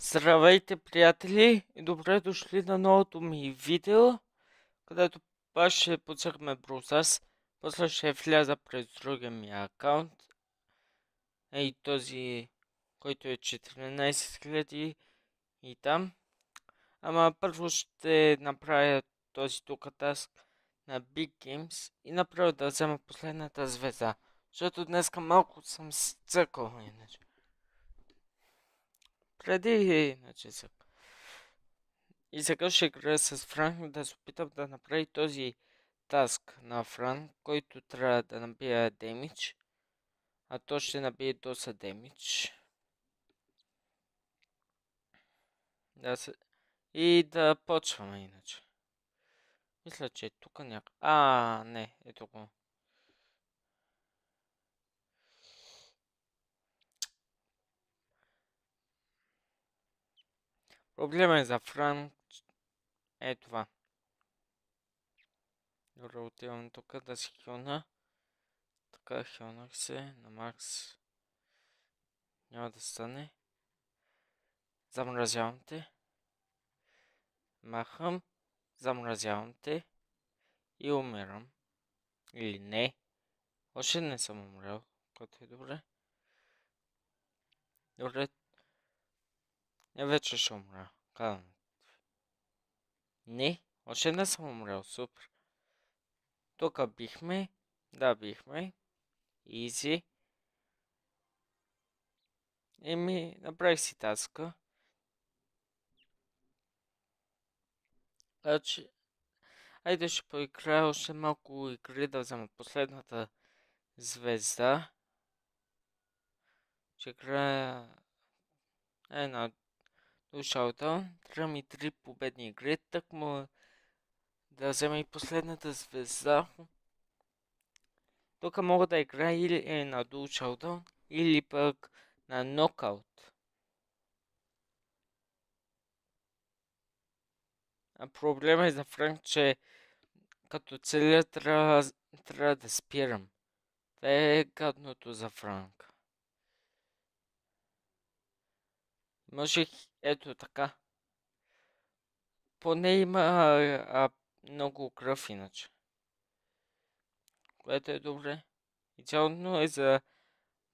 Здравейте, приятели, и добре дошли на новото ми видео, където пак ще подсъхме Брусас. После ще вляза през другия ми акаунт. И този, който е 14 000 и там. Ама първо ще направя този тук таск на Big Games и направо да взема последната звезда. Защото днеска малко съм сцъкал, иначе. Иначе и сега ще играя с Франк да се опитам да направи този таск на Франк, който трябва да набие демидж. А то ще набие доста демидж. И да почваме иначе. Мисля, че е тук някак. Не, е тук. Проблема е за Франк. Е това. Добре, отивам тук да си хилна. Така, хилнах се на макс. Няма да стане. Замразявам те. Махам. Замразявам те. И умирам. Или не. Още не съм умрял, което е добре. Добре. Не, вече ще умря. Казвам. Не, още не съм умрял. Супер. Тук бихме. Да, бихме. Изи. Еми, направих си таска. Значи, айде ще поиграя още малко игри да взема последната звезда. Ще играя една Showdown. Трябва ми 3 победни игри. Так му да взема и последната звезда. Тук мога да играя или на Dual Showdown, или пък на Knockout. А проблема е за Франк, че като целия трябва да спирам. Това е гадното за Франк. Можех, ето така. Поне има много кръв иначе. Което е добре. Идеално е за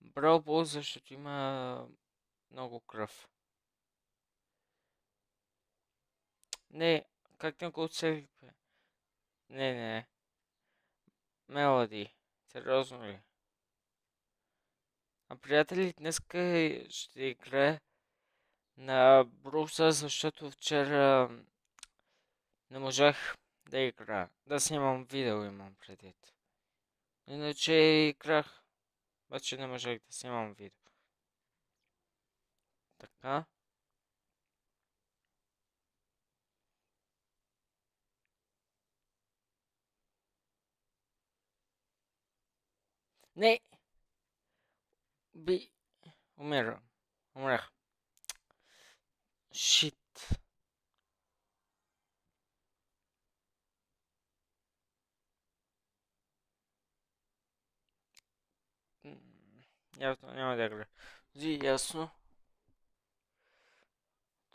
Brawl Ball, защото има много кръв. Не, как не го оцелих, бе? Не. Мелоди. Сериозно ли? А приятели, днеска ще играя на Бруса, защото вчера не можах да играя. Да снимам видео, имам предвид. Иначе играх, обаче не можах да снимам видео. Така. Не! Умрях. Шит. Явно няма да играя. Ясно.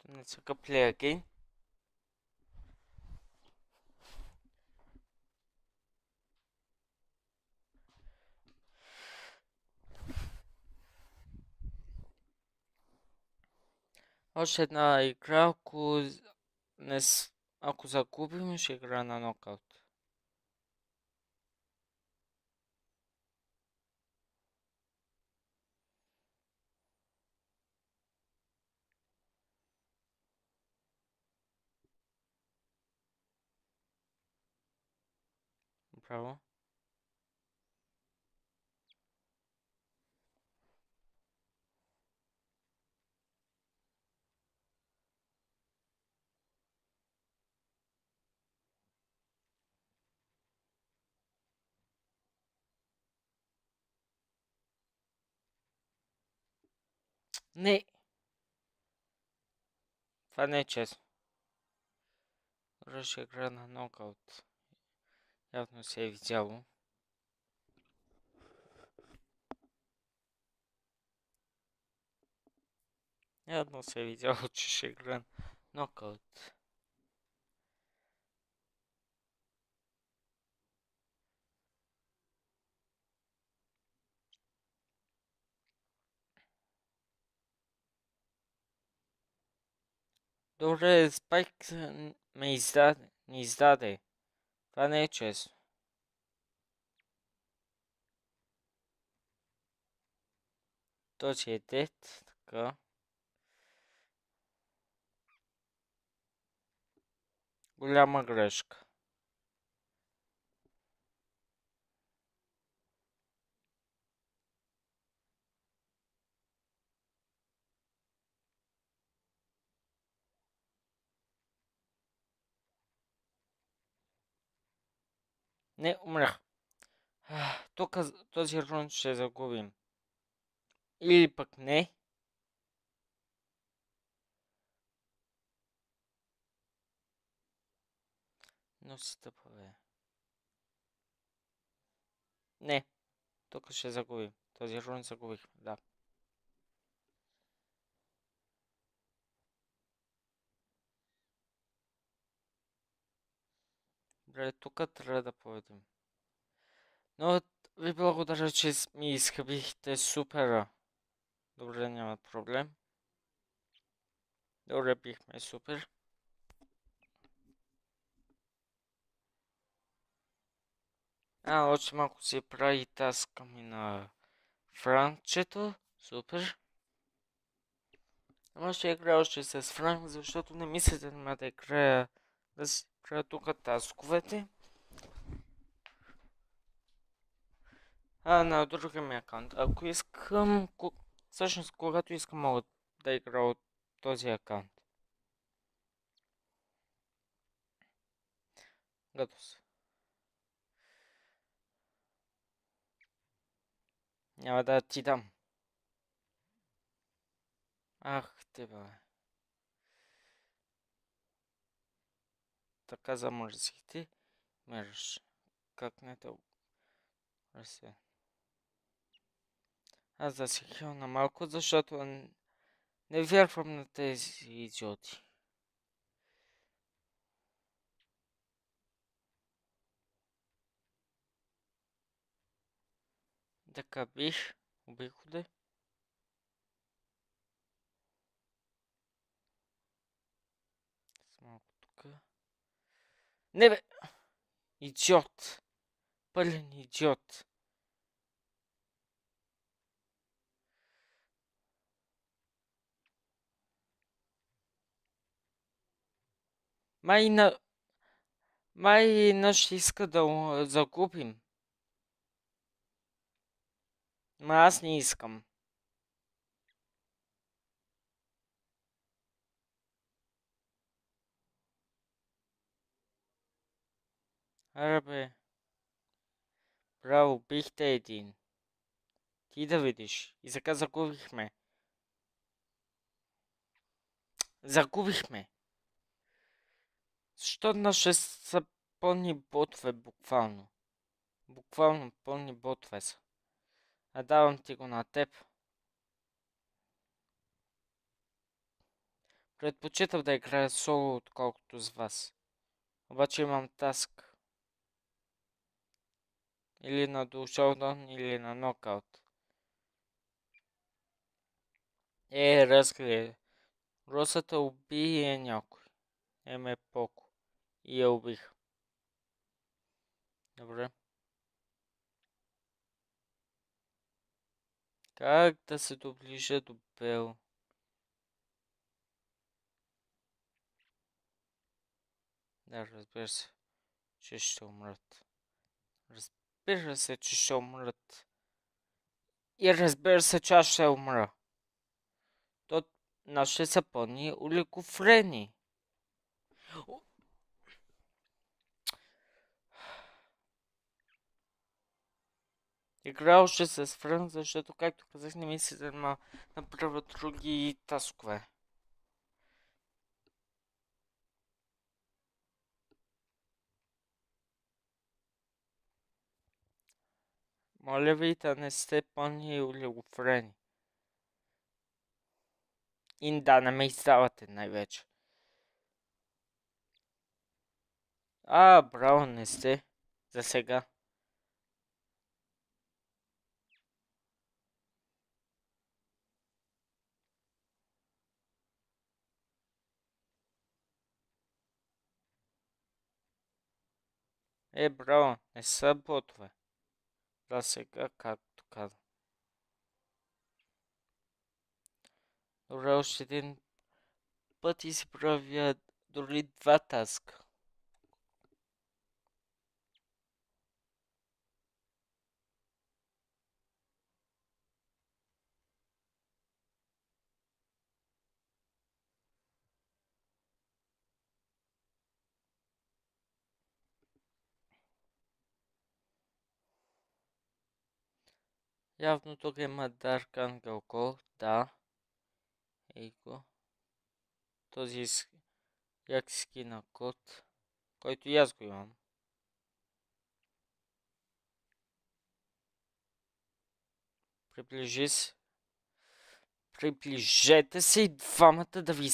Не цъка play again. Още една игра, ако загубим, ще игра на нокаут. Браво. Не! Това не е честно. Добре, ще игра на нокаут. Явно се е видяло. Явно се е видяло, че ще игра нокаут. Добре, Спайк ме ни издаде. Това не е честно. Този е дет, така. Голяма грешка. Не, умрях. Тук този рун ще загубим. Или пък не. Но си тъпаве. Не. Тук ще загубим. Този рун загубих. Да. Добре, тук трябва да победим. Но ви благодаря, че ми изхъбихте супера. Добре, няма проблем. Добре, бихме супер. Още малко си прави таска ми на Франчето. Супер. Ама ще играя още с Франк, защото не мислите да играя да си правя тук тасковете. На другия ми акаунт. Ако искам, всъщност когато искам мога да игра от този акаунт. Готов се. Няма да ти дам. Ах, те бе. Така замърсихте. Мерш. Как не те разсе. Аз да се хилна малко, защото не вярвам на тези идиоти. Така бих. Убих де. Малко тук. Не бе! Идиот! Пълен идиот! Май наш иска да загубим. Ма аз не искам. Аре бе. Браво, бихте един. Ти да видиш. И сега загубихме. Загубихме. Защо наши са пълни ботове, буквално. Буквално пълни ботове са. Давам ти го на теб. Предпочитам да играя соло, отколкото с вас. Обаче имам таск. Или на душоутън, или на нокаут. Разгледай. Росата убие някой. Еме Поко. И я убих. Добре. Как да се доближа до Бел? Да, разбира се, че ще умрат. Разбира се, че ще умрат. И разбира се, че аз ще умра. То наши са пълни олигофрени. Играл ще с Фрън, защото, както казах, не ми се да направя други таскове. Моля ви да не сте пълни олигофрени. И да, не ме издавате най-вече. Браво, не сте. За сега. Браво, не са ботове. За сега, както казвам. Добре, още един път и си правя дори 2 таска. Явно тук има Dark Angel Gold, да. Ей го. Този як скина код, който и аз го имам. Приближете се и двамата да ви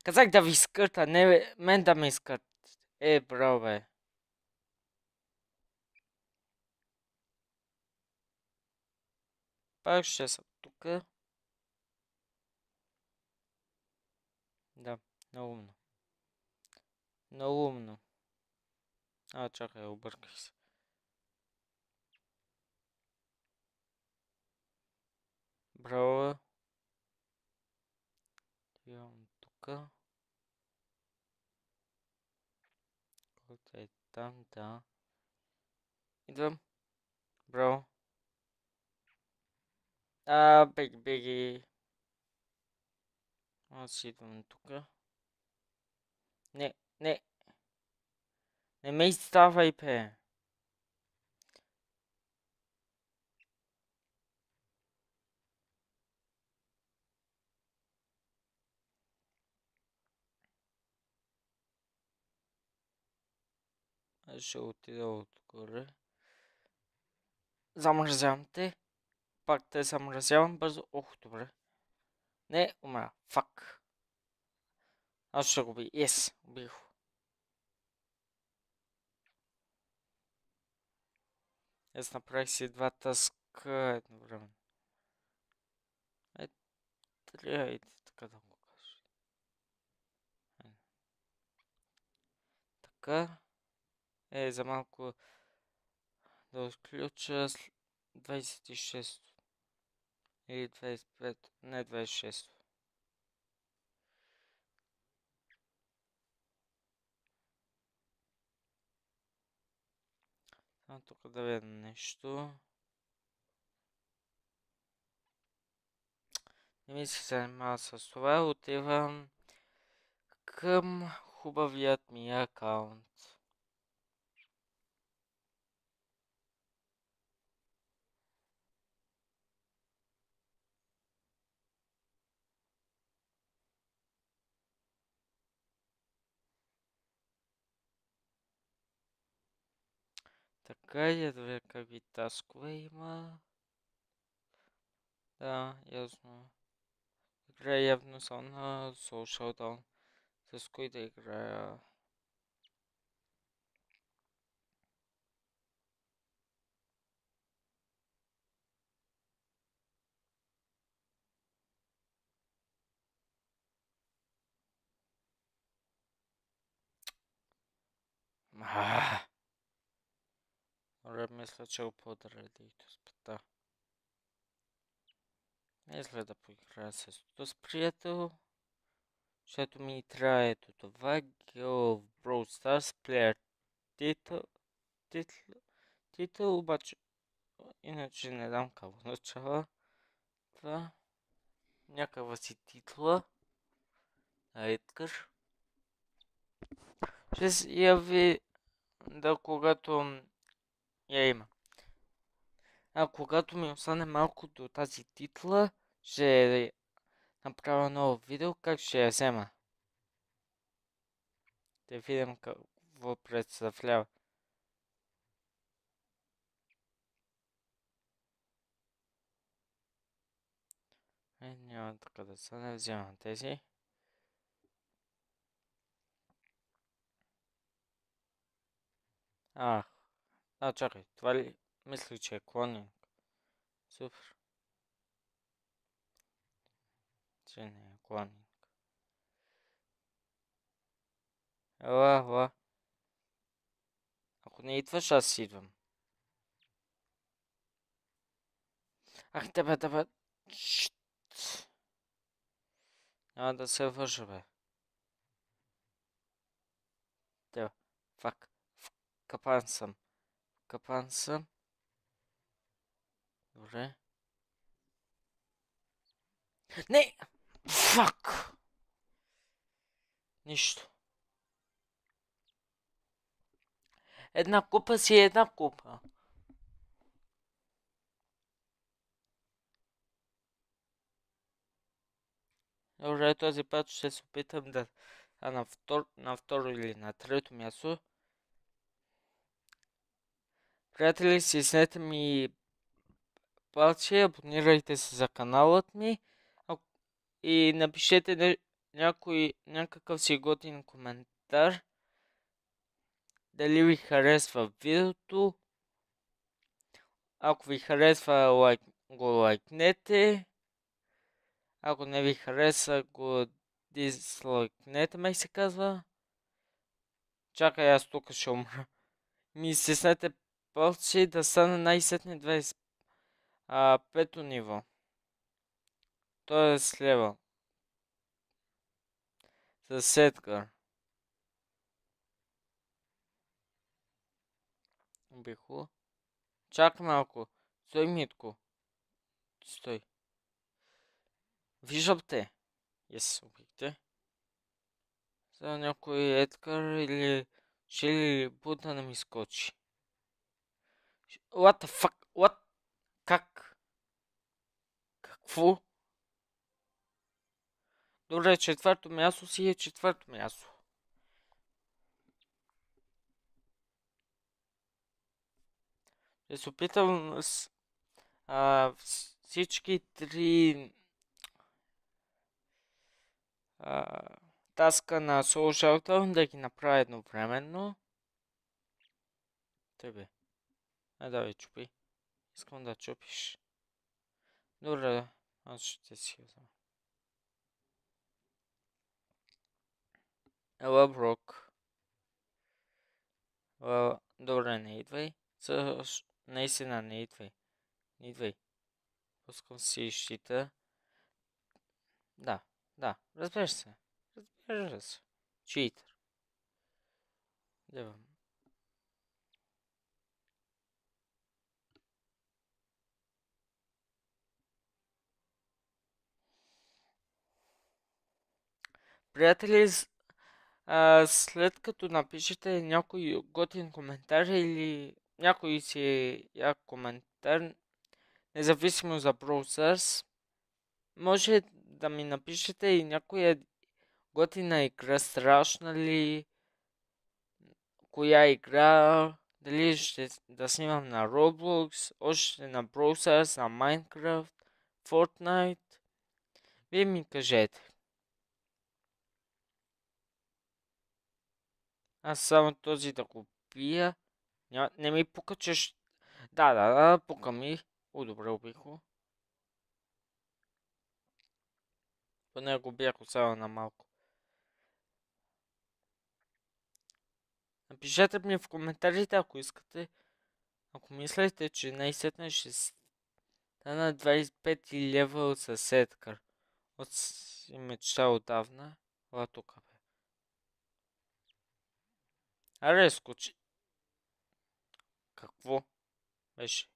Казах да ви изкърта, не мен да ме изкърт. Браво, бе. Пак ще съм тук. Да, много умно. Много умно. Чакай, обърках се. Браво. Идвам тук. Който е там, да. Идвам. Браво. Беги, беги. Аз идвам тук. Не, не. Не ме изставай, пе. Аз ще отида отгоре. Замразявам те. Пак те замразявам бързо. Ох, добре. Не, умря. Фак. Аз ще го би. Yes, убих. Аз направих си 2 таска едновременно. Трябва така да го кажа. Така. За малко да отключа 26 или 25, не 26. Тук да видя нещо. Не ми се занимава с това. Отивам към хубавият ми акаунт. Така и да видя какви таскове има. Да, ясно. Играя явно само на Social Dawn. С кой да играя? Добре, мисля, че го подредих до спита. Мисля да поиграя с приятел. Защото ми трябва ето това. Girl of Brawl Stars Player титъл, обаче иначе не дам какво означава това. Някаква си титла. Едгар. Ще се яви да когато я има. Когато ми остане малко до тази титла, ще направя ново видео как ще я взема. Да видим какво представлява. Няма така да стане, вземам тези. Чакай, това ли? Мислих, че е клонинг. Супер. Че не е клонинг. Ела. Ако не идваш, аз идвам. Тебе. Шт. Няма да се вържа, бе. Тебе. Фак. Капан съм. Добре. Не! Фак! Нищо. Една купа си е една купа. Добре, този път ще се опитам да на второ или на трето място. Приятели, стиснете ми палче, абонирайте се за каналът ми и напишете някакъв си готин коментар. Дали ви харесва видеото. Ако ви харесва, го лайкнете. Ако не ви хареса, го дизлайкнете, май се казва. Чакай, аз тук ще умра. Ми стиснете палци да стане най-сетне 25-то ниво. То е с лева. С Едгар. Биху. Чакай малко. Стой, Митко. Стой. Виждам те. Убихте. За някой Едгар или ще ли бута да ми скочи. What the fuck? What? Как? Какво? Добре, четвърто място си е четвърто място. Ще се опитам всички три таска на Soul Showdown да ги направя едновременно. Тебе. Давай, чупи. Искам да чупиш. Добре, аз ще си я взема. Ела, Брок. Добре, не идвай. Наистина не идвай. Не идвай. Пускам си щита. Да, разбира се. Читър. Девам. Приятели, след като напишете някой готин коментар или някой си коментар, независимо за Brawl Stars, може да ми напишете и някоя готина игра, страшна ли, коя игра, дали ще да снимам на Roblox, още на Brawl Stars, на Minecraft, Fortnite. Вие ми кажете. Аз само този да го пия. Не ми пука, че... Да, пука ми. Добре, убих го. Поне го бях оставил на малко. Напишете ми в коментарите, ако искате. Ако мислите, че най-сетне ще стана 25 левел с Едгар. От си мечта отдавна. Ела тук, бе. Аре, скочи. Какво беше?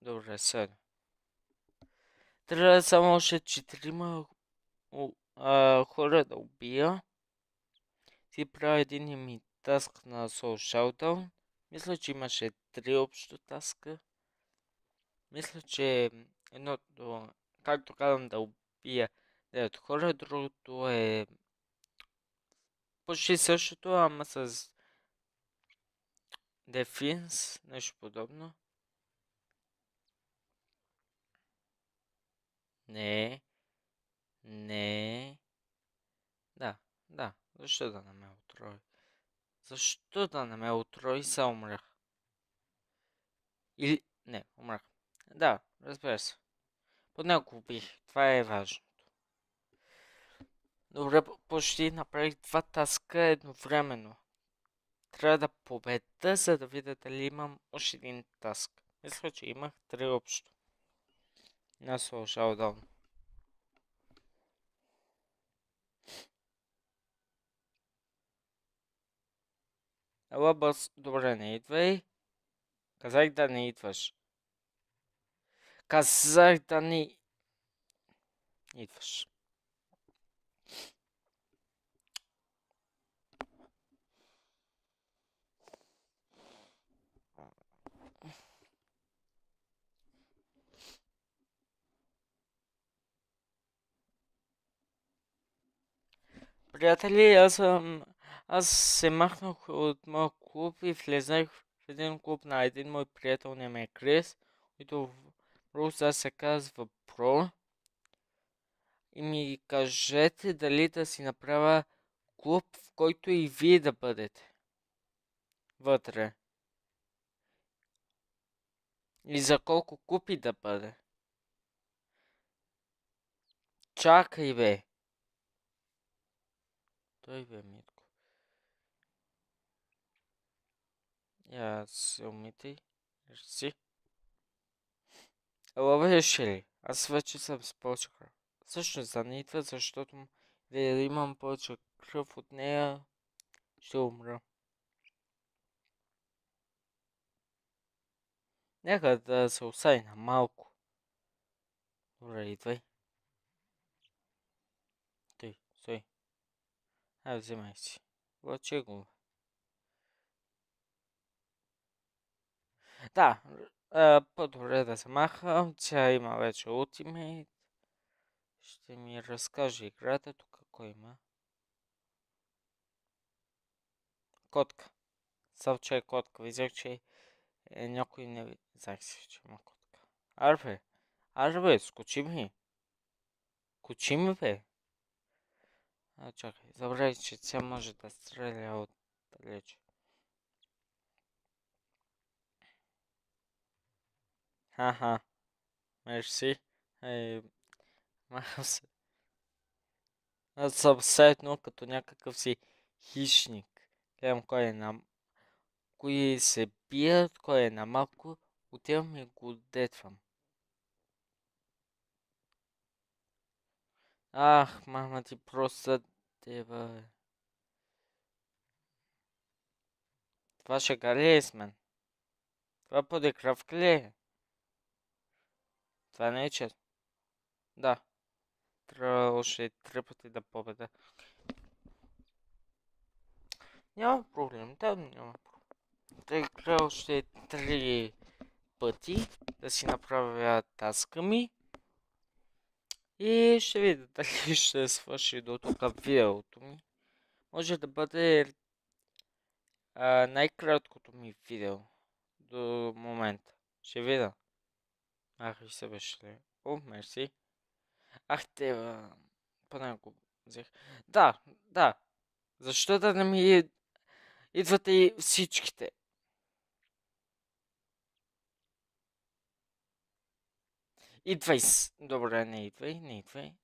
Добре, седно. Трябва само още 4 хора да убия. Си правя един ми таск на Soul Showdown. Мисля, че имаше 3 общо таска. Мисля, че едното, както казвам, да убия 9 хора, другото е почти същото, ама с Defense, нещо подобно. Не. Не. Да. Да. Защо да не ме отрои? Защо да не ме отрои, се умрях? Или... Не, умрях. Да, разбира се. Поне го убих. Това е важно. Добре, почти направих два таска едновременно. Трябва да победа, за да видя дали имам още един таск. Мисля, че имах три общо. Не слушал долу. Ела бъс, добре, не идвай. Казах да не идваш. Казах да не идваш. Приятели, аз се махнах от моя клуб и влезнах в един клуб на един мой приятел, не ме Крис, който в Руса се казва Про. И ми кажете дали да си направя клуб, в който и вие да бъдете вътре. И за колко купи да бъде. Чакай бе. Той бе, Митко. Я се умити. Си. Лъвеш ли? Аз вече съм с повече кръв. Всъщност да не идва, защото да имам повече кръв от нея, ще умра. Нека да се усайна малко. Добре, идвай. Той, стой. Ай, вземай си. Лъче го. Да, по-добре да се махам. Тя има вече ултимейт. Ще ми разкаже играта тук, кой има. Котка. Съвче е котка. Виждах, че някой не знаех си, че има котка. Арбе, скочи ми. Скочи ми, бе. Чакай, забравяй, че тя може да стреля от далече. Ха-ха. Мерси. Махам се. Аз съм седно като някакъв си хищник. Гледам кои се бият, кой е на малко. Отивам и го детвам. Ах, мама ти просто дева. Това шега ли е с мен? Това подигравка ли е? Това не е честно. Да. Трябва още 3 пъти да победа. Няма проблем, да, няма проблем. Да игра още 3 пъти да си направя таска ми. И ще видя дали ще свърши до тук видеото ми. Може да бъде най-краткото ми видео до момента. Ще видя. Ах, и се беше ли. О, мерси. Ах, поне го взех. Да, да. Защо да не ми идвате и всичките? Идвай. Добре, не идвай, не идвай.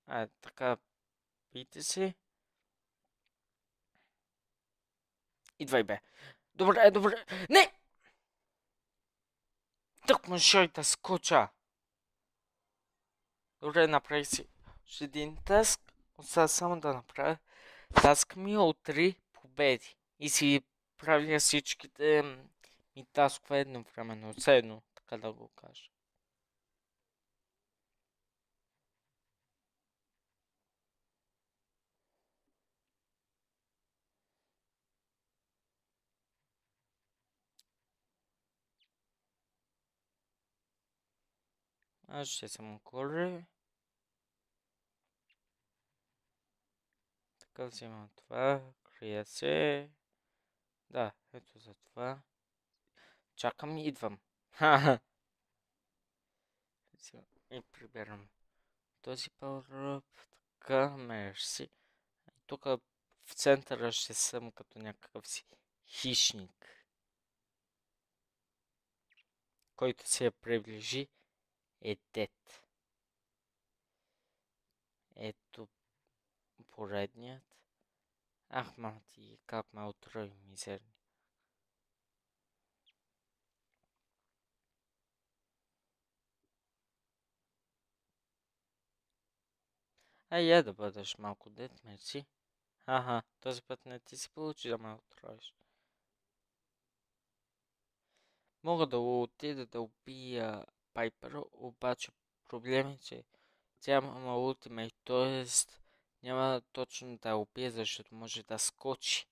Така, бийте се. Идвай, бе. Добре, добре. Не! Тък мъжой да скоча. Добре, направи си още един таск. Остава само да направя таск ми от 3 победи. И си правя всичките ми таскове едновременно. Все едно, така да го кажа. Аз ще съм горе. Така взимам това. Крия се. Да, ето за това. Чакам и идвам. Ха-ха. И прибирам този power-up. Така, мерси. Тук в центъра ще съм като някакъв си хищник, който се приближи е дет. Ето поредният. Ах, мати, как ме отрои мизерни. Я да бъдеш малко дет, мерси. Аха, този път не ти си получи да ме отроиш. Мога да отида да убия Пайпер, обаче проблем е, че тя има ултимейт, т.е. няма точно да я убие, защото може да скочи.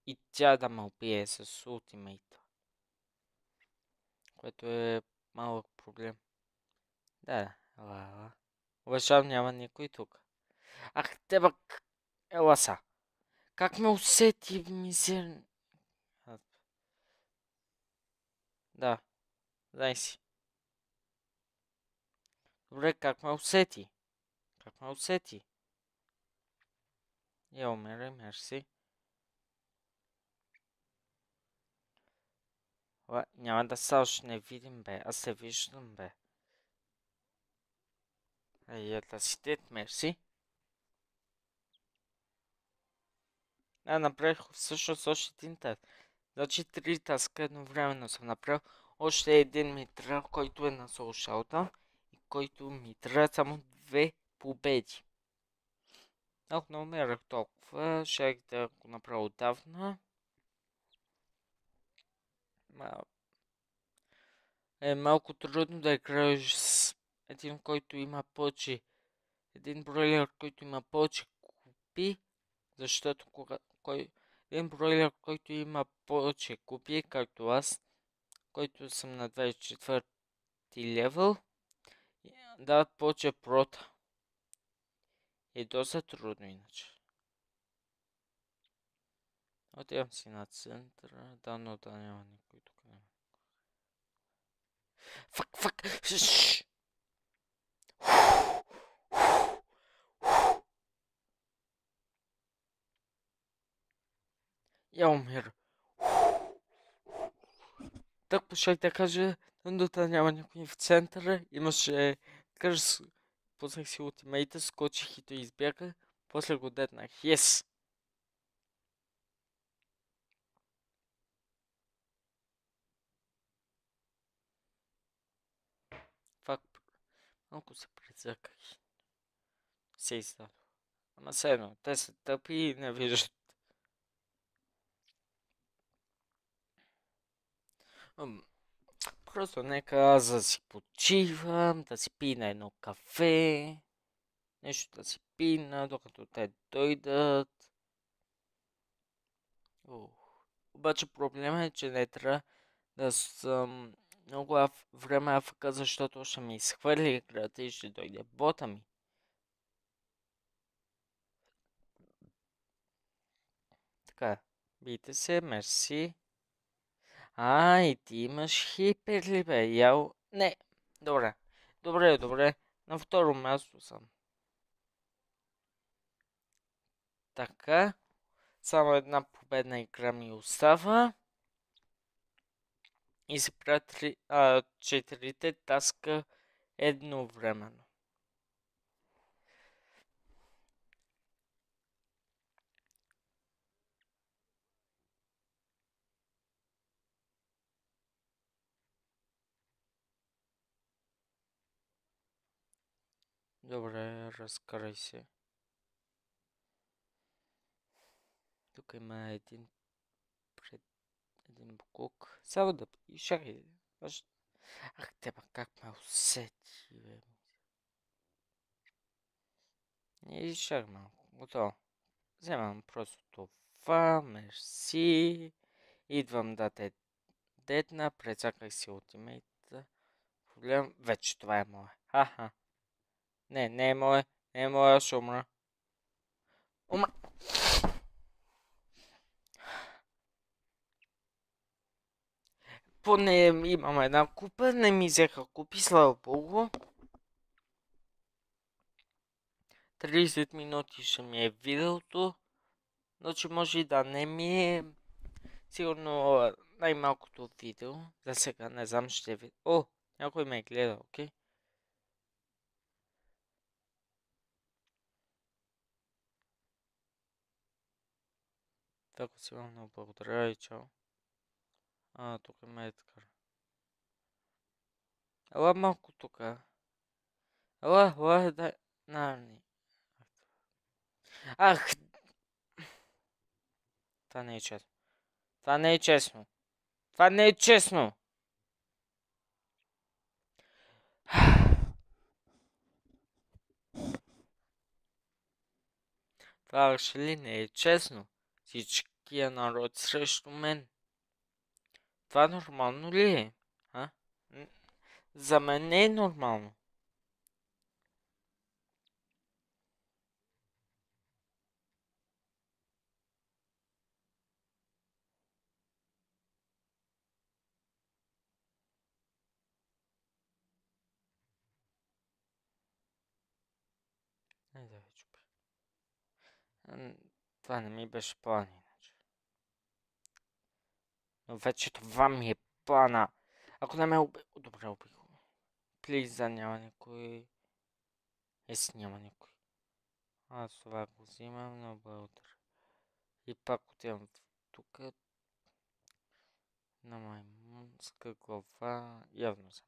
И тя да ме убие с ултимейта. Което е малък проблем. Да, ела. Уважавам, няма никой тук. Ах, теба, ела са. Как ме усети, мизер... Да, дай си. Добре, как ме усети? Как ме усети? Я умирай, мерси. Няма да са още не видим, бе. Аз се виждам, бе. Да си дет, мерси. Направих всъщност още един таsk. Значи 3 таска едновременно съм направил. Още един ми трябва, който е на соушалта. И който ми трябва само 2 победи. Ако не умерах толкова, щях да го направя отдавна. Е малко трудно да играеш с един, който има повече. Един бройлер, който има повече купи, защото един бройлер, който има повече купи, както аз, който съм на 24-ти левел, дават повече прота. Е доста трудно иначе. Отивам си на центъра, но да няма никой тук. Фак! Шшш! Я умира. Так пошах да кажа, да няма никой в центъра. Имаше кърс. Пуснах си ултимейта, скочих и той избяга. После го деднах. Yes! Фак. Малко се прецаках. Се издадох. Ама все едно, те са тъпи и не виждат. Просто нека аз да си почивам, да си пина едно кафе, нещо да си пина, докато те дойдат. Обаче проблема е, че не трябва да съм много време АФК, защото ще ми изхвърли играта и ще дойде бота ми. Така, бийте се, мерси. И ти имаш хипер ли бе? Не, добре. Добре. На второ място съм. Така, само една победна игра ми остава. И се правят 4 таска едновременно. Добре, разкарай се. Тук има един буклук. Само да... И чакай. Ах, теба, как ме усети, бе. И чакай малко. Готово. Вземам просто това. Мерси. Идвам да те дедна. Прецаках си ултимейта. Проблем. Вече това е мое. Ха. Не е мое. Не е мое, ще умра. Поне имам една купа, не ми взеха купи, слава богу. 30 минути ще ми е видеото. Значи може и да не ми е сигурно най-малкото видео. За сега не знам, ще ви... О, някой ме гледа, окей? Така си много благодаря и чао. Тук ме е така. Ела малко тук. Ела, дай... Нарни. Ах! Това не е честно. Това не е честно. Това не е честно! Това ще ли не е честно? Всичкия народ срещу мен. Това нормално ли е? За мен не е нормално. Не да вече. Това не ми беше план иначе. Но вече това ми е плана. Ако не ме уби... Добре, уби го. Плиз, да няма никой. Еси няма никой. Аз това го взимам на благодаря. И пак отивам тук. На маймунска глава. Явно съм.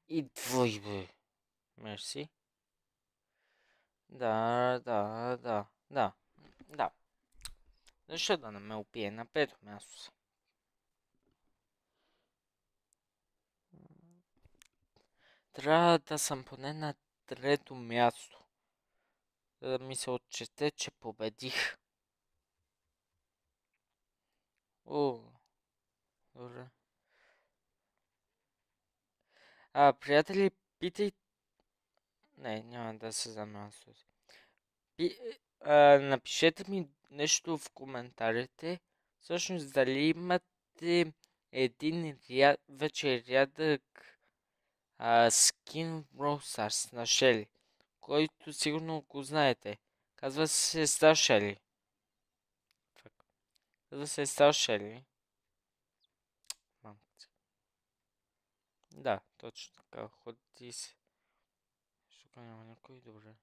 Идвай, бе. Мерси. Да. Защо да не ме убие на пето място? Трябва да съм поне на трето място. За да ми се отчете, че победих. О, добре. Приятели, питай... Не, няма да се занимавам с този. Напишете ми нещо в коментарите. Всъщност, дали имате един вече рядък скин в Brawl Stars на Шели, който сигурно го знаете. Казва се Стар Шели. Казва се Стар Шели. Да, точно така. Ходи се. Тук няма някой, добре.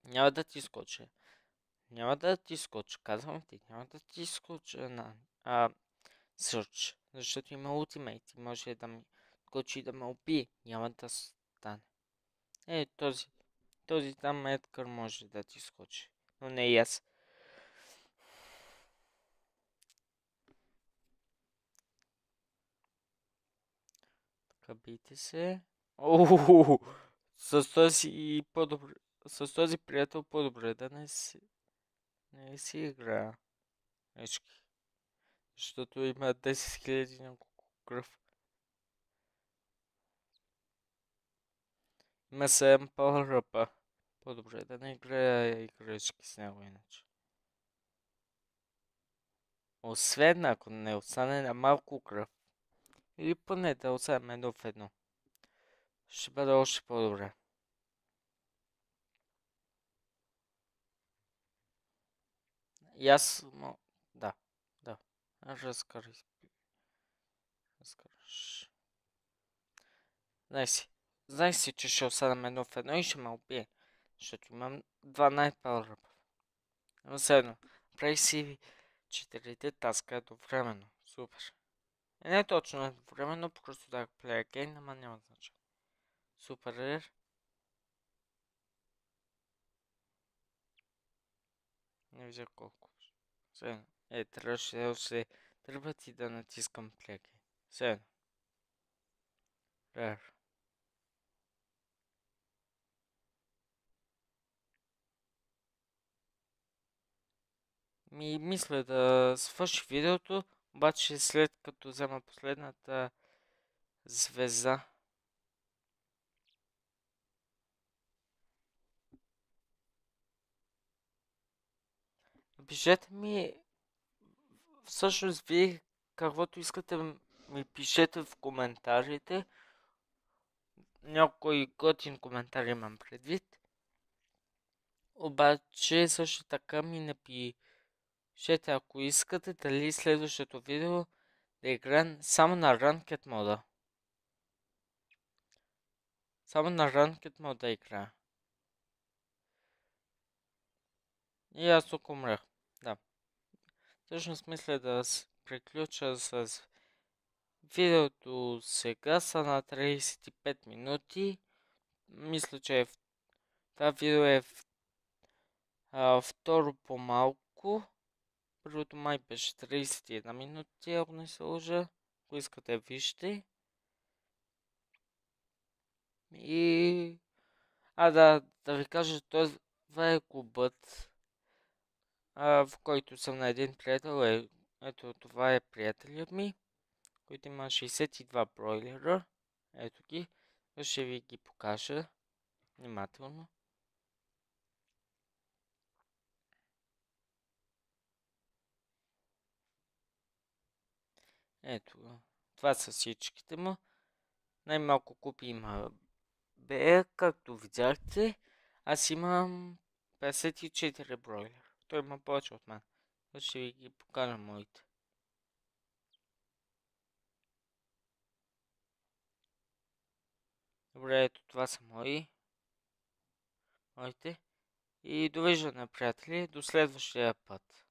Няма да ти скоча. Няма да ти скоча. Казвам ти, няма да ти скоча на Search. Защото има ултимейт и може да ми скочи да ме убие. Няма да стане. Този там Едгар може да ти скочи. Но не и аз. Така бийте се. Ооо! С този по-добре. С този приятел по-добре да не си играя. Ечки. Защото има 10 000 няколко кръв. Има 7 пауъръпа. По-добре да не играя играчки с него иначе. Освен ако не остане на малко кръв. Или поне да оставим едно в едно. Ще бъде още по-добре. И аз... Да. Разкараш. Знай си, че ще останем едно в едно и ще ме убие. Защото имам 12 пауъръпа. Но седно. Прави си 4 таска едновременно. Супер. Не точно едновременно, просто да play again, ама няма значение. Супер. Не вижда колко. Седно. Трябваше още 3 пъти да натискам play again. Седно. Рер. Мисля да свърши видеото, обаче след като взема последната звезда. Напишете ми всъщност вие каквото искате ми пишете в коментарите. Някой готин коментар имам предвид. Обаче също така ми напишете, ако искате, дали следващото видео да играем само на Ranked мода. Само на Ranked мода игра. И аз тук умрях. Да. Всъщност мисля да приключа с видеото сега. Са на 35 минути. Мисля, че това видео е второ по-малко. Първото май беше 31 минути, ако не се лъжа. Ако искате, вижте. И... да ви кажа, това е клубът, в който съм на един приятел. Ето, това е приятелят ми, който има 62 бройлера. Ето ги. Ще ви ги покажа внимателно. Ето, това са всичките му. Най-малко купи има Б, както видяхте. Аз имам 54 бройлера. Той има повече от мен. Ще ви ги покажа моите. Добре, ето това са моите. И довиждане, приятели, до следващия път.